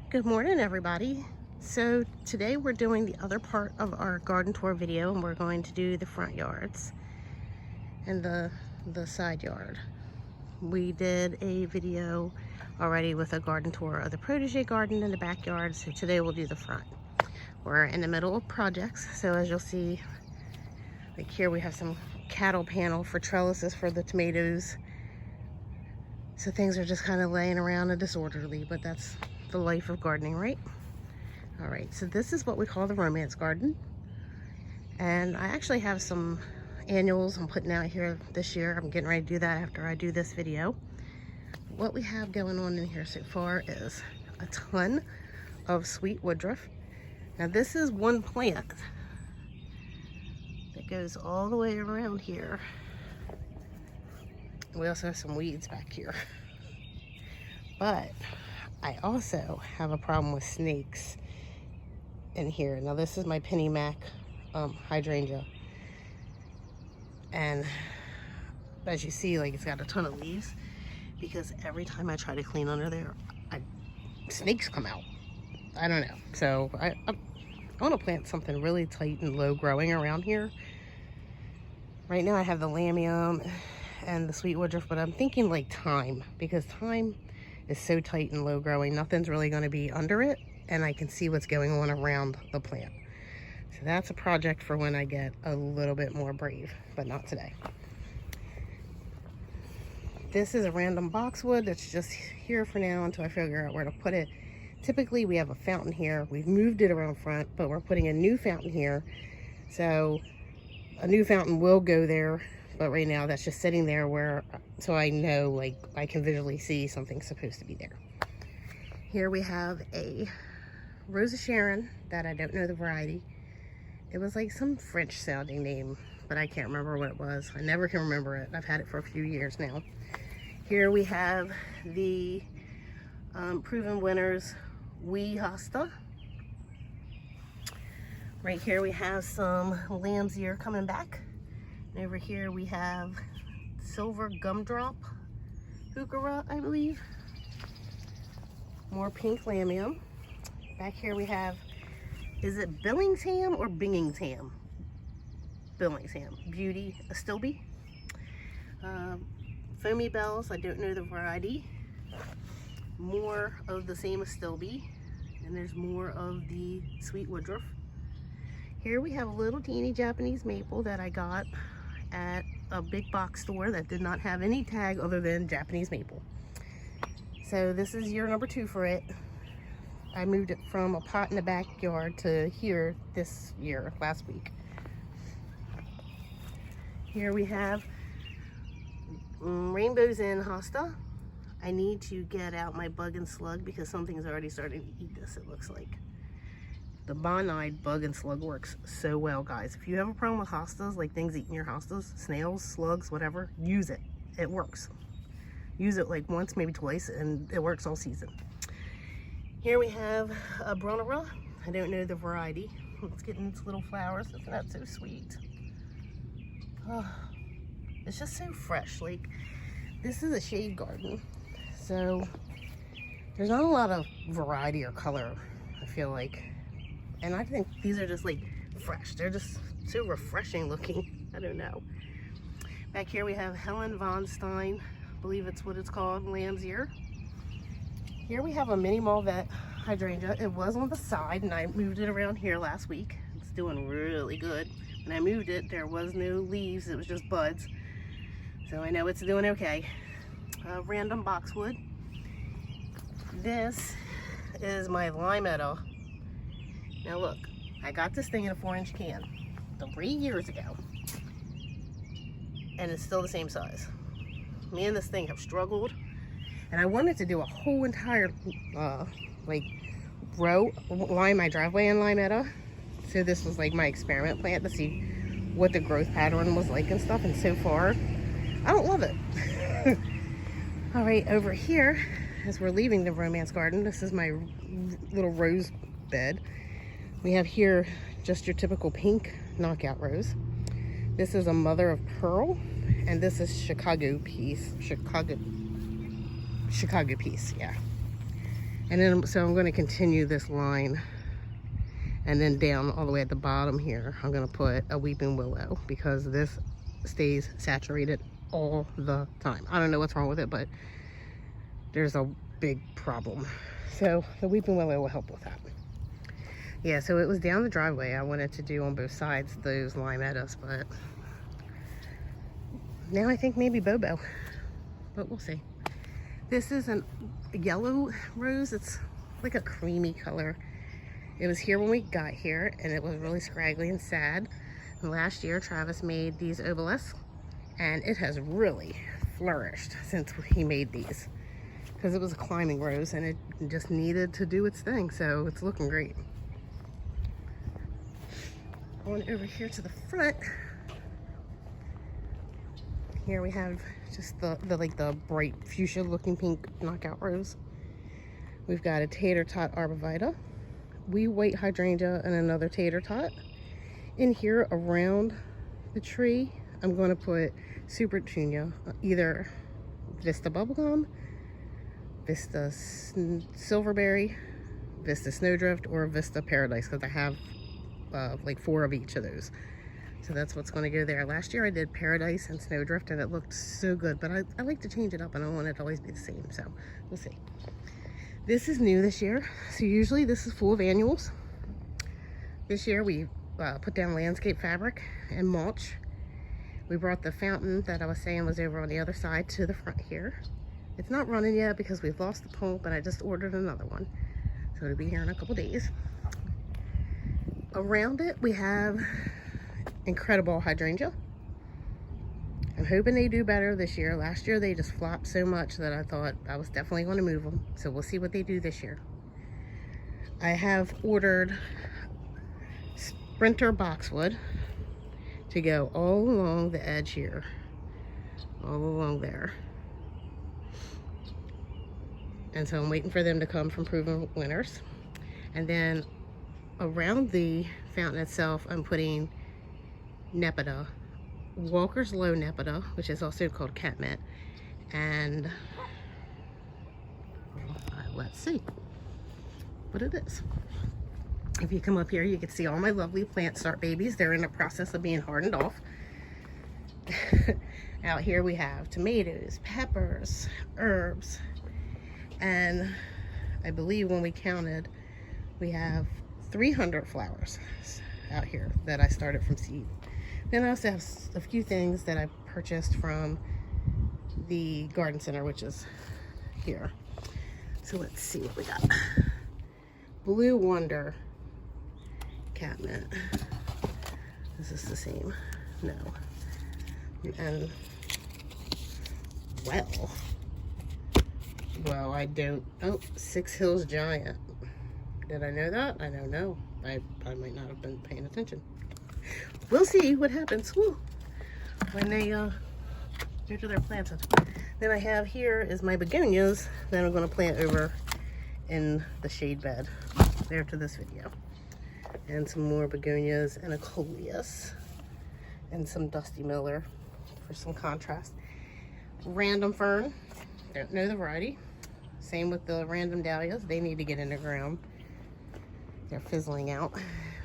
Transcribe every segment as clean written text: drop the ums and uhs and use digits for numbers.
Good morning, everybody. So today we're doing the other part of our garden tour video, and we're going to do the front yards and the side yard. We did a video already with a garden tour of the protege garden in the backyard, so today we'll do the front. We're in the middle of projects, so as you'll see, like here we have some cattle panel for trellises for the tomatoes. So things are just kind of laying around and disorderly, but that's the life of gardening, right? All right, so this is what we call the romance garden. And I actually have some annuals I'm putting out here this year. I'm getting ready to do that after I do this video. What we have going on in here so far is a ton of sweet woodruff. Now this is one plant that goes all the way around here. We also have some weeds back here. But I also have a problem with snakes in here. Now this is my penny mac hydrangea. And as you see, like, it's got a ton of leaves because every time I try to clean under there, snakes come out. I don't know. So I want to plant something really tight and low growing around here. Right now I have the lamium and the sweet woodruff, but I'm thinking like thyme, because thyme is so tight and low growing, nothing's really going to be under it, and I can see what's going on around the plant. So that's a project for when I get a little bit more brave, but not today. This is a random boxwood that's just here for now until I figure out where to put it. Typically we have a fountain here. We've moved it around front, but we're putting a new fountain here. So a new fountain will go there, but right now that's just sitting there where, so I know, like, I can visually see something's supposed to be there. Here we have a Rose of Sharon that I don't know the variety. It was like some French sounding name, but I can't remember what it was. I never can remember it. I've had it for a few years now. Here we have the Proven Winners Wee Hosta. Right here we have some lamb's ear coming back. And over here we have silver gumdrop heuchera, I believe. More pink lamium. Back here we have, is it Billingham or Bingingham? Billingham. Beauty Astilbe. Foamy bells, I don't know the variety. More of the same Astilbe. And there's more of the sweet woodruff. Here we have a little teeny Japanese maple that I got at a big box store that did not have any tag other than Japanese maple. So this is year number 2 for it. I moved it from a pot in the backyard to here this year, last week. Here we have Rainbows in Hosta. I need to get out my bug and slug because something's already starting to eat this, it looks like. The Bonide bug and slug works so well, guys. If you have a problem with hostas, like things eating your hostas, snails, slugs, whatever, use it. It works. Use it like once, maybe twice, and it works all season. Here we have a Bronera. I don't know the variety. It's getting its little flowers. Isn't that so sweet? Oh, it's just so fresh. Like, this is a shade garden, so there's not a lot of variety or color, I feel like. And I think these are just like fresh. They're just so refreshing looking. I don't know. Back here we have Helen von Stein. I believe it's what it's called, lamb's ear. Here we have a mini Malvet hydrangea. It was on the side and I moved it around here last week. It's doing really good. When I moved it, there was no leaves. It was just buds. So I know it's doing okay. Random boxwood. This is my Meadow. Now look, I got this thing in a 4-inch can 3 years ago, and it's still the same size. Me and this thing have struggled, and I wanted to do a whole entire like row, line my driveway in Meadow. So this was like my experiment plant to see what the growth pattern was like and stuff, and so far, I don't love it. All right, over here, as we're leaving the romance garden, this is my little rose bed. We have here just your typical pink knockout rose. This is a mother of pearl, and this is Chicago peace. Chicago peace, yeah. And then, so I'm going to continue this line, and then down all the way at the bottom here, I'm going to put a weeping willow, because this stays saturated all the time. I don't know what's wrong with it, but there's a big problem. So the weeping willow will help with that. Yeah, so it was down the driveway. I wanted to do on both sides those limetas, but now I think maybe Bobo, but we'll see. This is a yellow rose. It's like a creamy color. It was here when we got here, and it was really scraggly and sad. And last year, Travis made these obelisks, and it has really flourished since he made these, because it was a climbing rose and it just needed to do its thing. So it's looking great. Going over here to the front, here we have just the bright fuchsia looking pink knockout rose. We've got a tater tot arborvitae, wee white hydrangea, and another tater tot. In here around the tree, I'm going to put super petunia, either Vista bubblegum, Vista silverberry, Vista snowdrift, or Vista paradise, because I have like 4 of each of those. So that's what's going to go there. Last year I did paradise and snowdrift, and it looked so good, but I like to change it up. I don't want it to always be the same, so we'll see. This is new this year. So usually this is full of annuals. This year we put down landscape fabric and mulch. We brought the fountain that I was saying was over on the other side to the front here. It's not running yet because we've lost the pump, and I just ordered another one. So it'll be here in a couple days. Around it we have incredible hydrangea. I'm hoping they do better this year. Last year they just flopped so much that I thought I was definitely going to move them. So we'll see what they do this year. I have ordered Sprinter Boxwood to go all along the edge here, all along there. And so I'm waiting for them to come from proven winners. And then around the fountain itself, I'm putting Nepeta, Walker's Low Nepeta, which is also called catmint, and let's see what it is. If you come up here, you can see all my lovely plant start babies. They're in the process of being hardened off. Out here we have tomatoes, peppers, herbs, and I believe when we counted, we have 300 flowers out here that I started from seed. Then I also have a few things that I purchased from the garden center, which is here. So let's see what we got. Blue Wonder catmint. Is this the same? No. And well, I don't. Oh, Six Hills Giant. Did I know that? I don't know. I might not have been paying attention. We'll see what happens when they go to their planted. Then I have here is my begonias that I'm going to plant over in the shade bed there to this video. And some more begonias and a coleus and some Dusty Miller for some contrast. Random fern, don't know the variety. Same with the random dahlias, they need to get in the ground. They're fizzling out.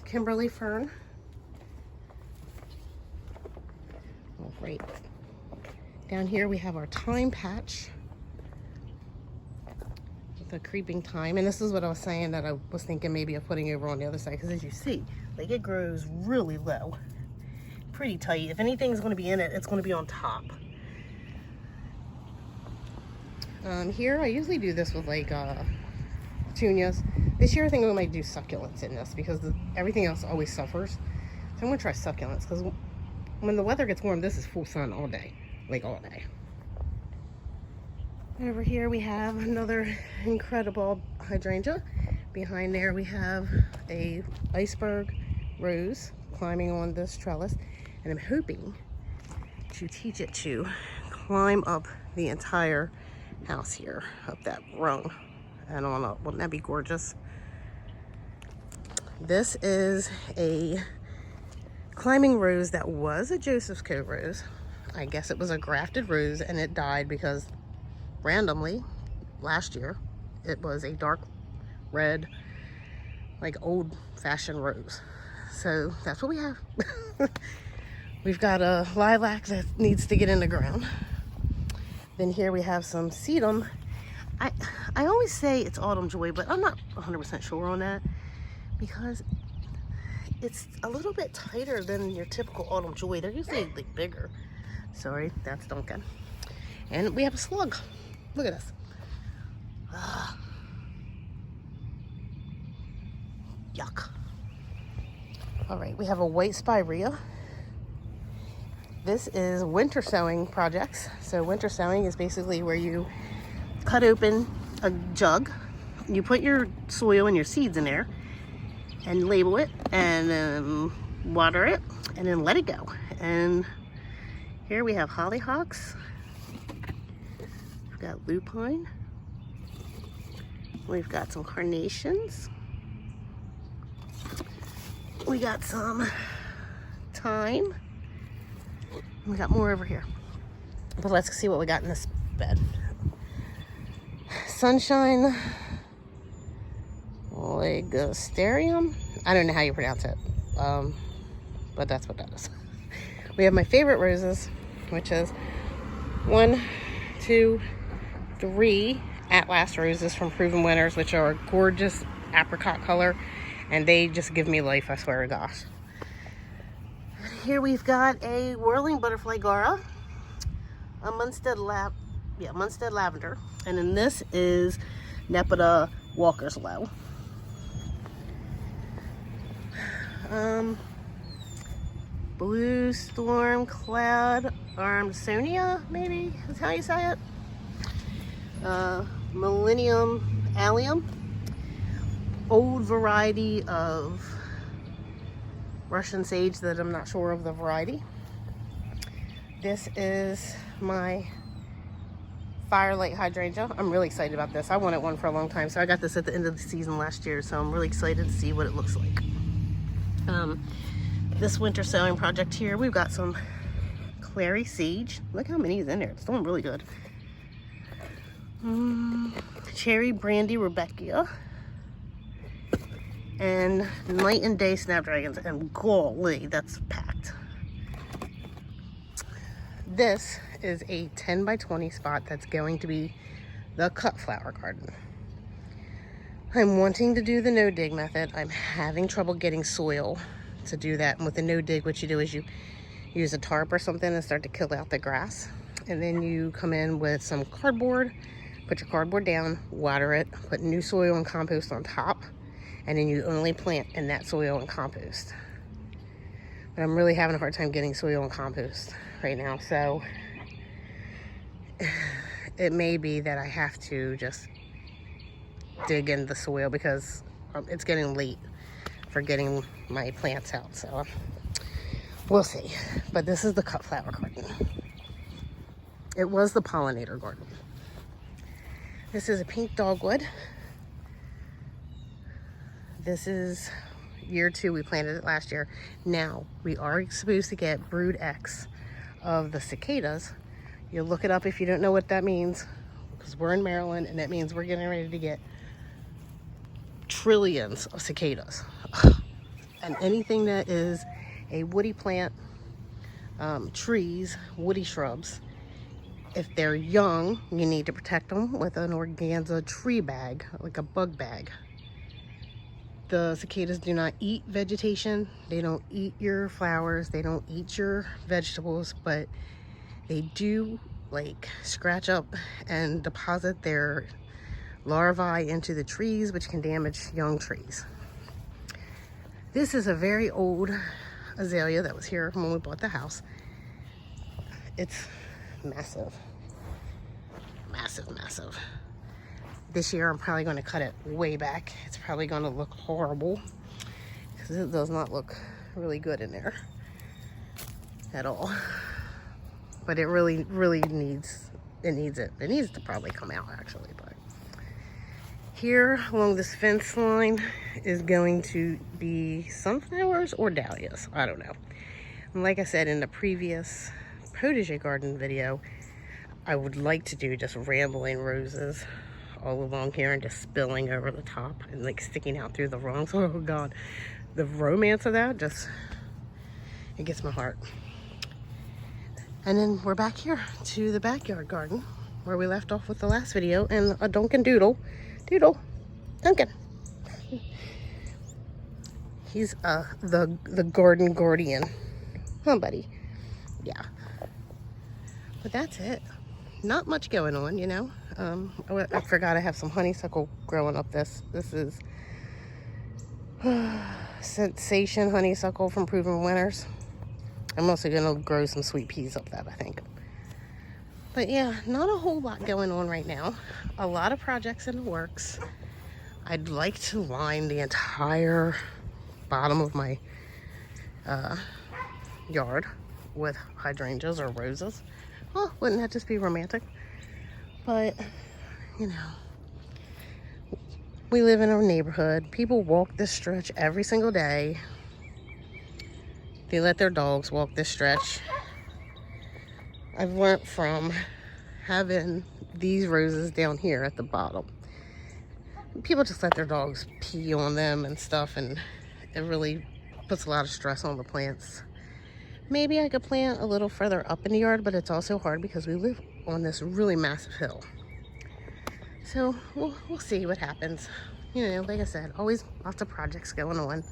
Kimberly fern. All right. Down here we have our thyme patch with a creeping thyme. And this is what I was saying that I was thinking maybe of putting over on the other side, because as you see, like, it grows really low. Pretty tight. If anything's going to be in it, it's going to be on top. Here I usually do this with like petunias. This year I think I might do succulents in this, because everything else always suffers. So I'm going to try succulents, because when the weather gets warm, this is full sun all day. Like all day. Over here we have another incredible hydrangea. Behind there we have a Iceberg Rose climbing on this trellis. And I'm hoping to teach it to climb up the entire house here, up that rung and on up. Wouldn't that be gorgeous? This is a climbing rose that was a Joseph's Cove rose. I guess it was a grafted rose, and it died because randomly last year it was a dark red, like old-fashioned rose. So that's what we have. We've got a lilac that needs to get in the ground. Then here we have some sedum. I always say it's autumn joy, but I'm not 100% sure on that because it's a little bit tighter than your typical autumn joy. They're usually like bigger. Sorry, that's Duncan. And we have a slug. Look at this. Yuck. All right, we have a white spirea. This is winter sowing projects. So winter sowing is basically where you cut open a jug, you put your soil and your seeds in there and label it and water it and then let it go. And here we have hollyhocks, we've got lupine, we've got some carnations, we got some thyme, we got more over here. But let's see what we got in this bed. Sunshine Ligusterium. I don't know how you pronounce it, but that's what that is. We have my favorite roses, which is 1, 2, 3 At Last roses from Proven Winners, which are a gorgeous apricot color, and they just give me life, I swear to gosh. Here we've got a whirling butterfly gara, a Munstead lavender, and then this is Nepeta Walker's Low. Blue Storm Cloud Armsonia, maybe is how you say it. Millennium Allium, old variety of Russian sage that I'm not sure of the variety. This is my Firelight Hydrangea. I'm really excited about this. I wanted one for a long time, so I got this at the end of the season last year, so I'm really excited to see what it looks like. This winter sowing project here, we've got some clary sage. Look how many is in there. It's doing really good. Cherry brandy Rebecca. And night and day snapdragons. And golly, that's packed. This is a 10 by 20 spot that's going to be the cut flower garden. I'm wanting to do the no dig method. I'm having trouble getting soil to do that. And with the no dig, what you do is you use a tarp or something and start to kill out the grass. And then you come in with some cardboard, put your cardboard down, water it, put new soil and compost on top, and then you only plant in that soil and compost. But I'm really having a hard time getting soil and compost right now, so it may be that I have to just dig in the soil because it's getting late for getting my plants out, so we'll see. But this is the cut flower garden. It was the pollinator garden. This is a pink dogwood. This is year 2. We planted it last year. Now we are supposed to get brood X of the cicadas. You look it up if you don't know what that means, because we're in Maryland and that means we're getting ready to get trillions of cicadas. And anything that is a woody plant, trees, woody shrubs, if they're young, you need to protect them with an organza tree bag, like a bug bag. The cicadas do not eat vegetation. They don't eat your flowers. They don't eat your vegetables, but they do like scratch up and deposit their larvae into the trees, which can damage young trees. This is a very old azalea that was here when we bought the house. It's massive, massive, massive. This year I'm probably going to cut it way back. It's probably going to look horrible because it does not look really good in there at all. But it really needs it. It needs to probably come out actually. But here along this fence line is going to be sunflowers or dahlias. I don't know. And like I said in the previous protege garden video, I would like to do just rambling roses all along here and just spilling over the top and like sticking out through the rungs. Oh God, the romance of that just, it gets my heart. And then we're back here to the backyard garden where we left off with the last video, and a Duncan Duncan. He's the garden guardian. Huh, buddy? Yeah. But that's it. Not much going on, you know. I forgot I have some honeysuckle growing up. This is Sensation honeysuckle from Proven Winners. I'm also gonna grow some sweet peas up that, I think. But yeah, not a whole lot going on right now. A lot of projects in the works. I'd like to line the entire bottom of my yard with hydrangeas or roses. Well, wouldn't that just be romantic? But, you know, we live in a neighborhood. People walk this stretch every single day. They let their dogs walk this stretch. I've learned from having these roses down here at the bottom. People just let their dogs pee on them and stuff, and it really puts a lot of stress on the plants. Maybe I could plant a little further up in the yard, but it's also hard because we live on this really massive hill. So we'll see what happens. You know, like I said, always lots of projects going on.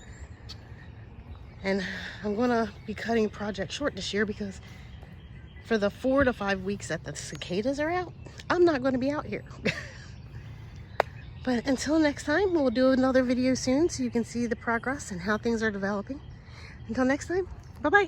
And I'm gonna be cutting projects short this year because for the 4 to 5 weeks that the cicadas are out, I'm not gonna be out here. But until next time, we'll do another video soon so you can see the progress and how things are developing. Until next time, bye-bye.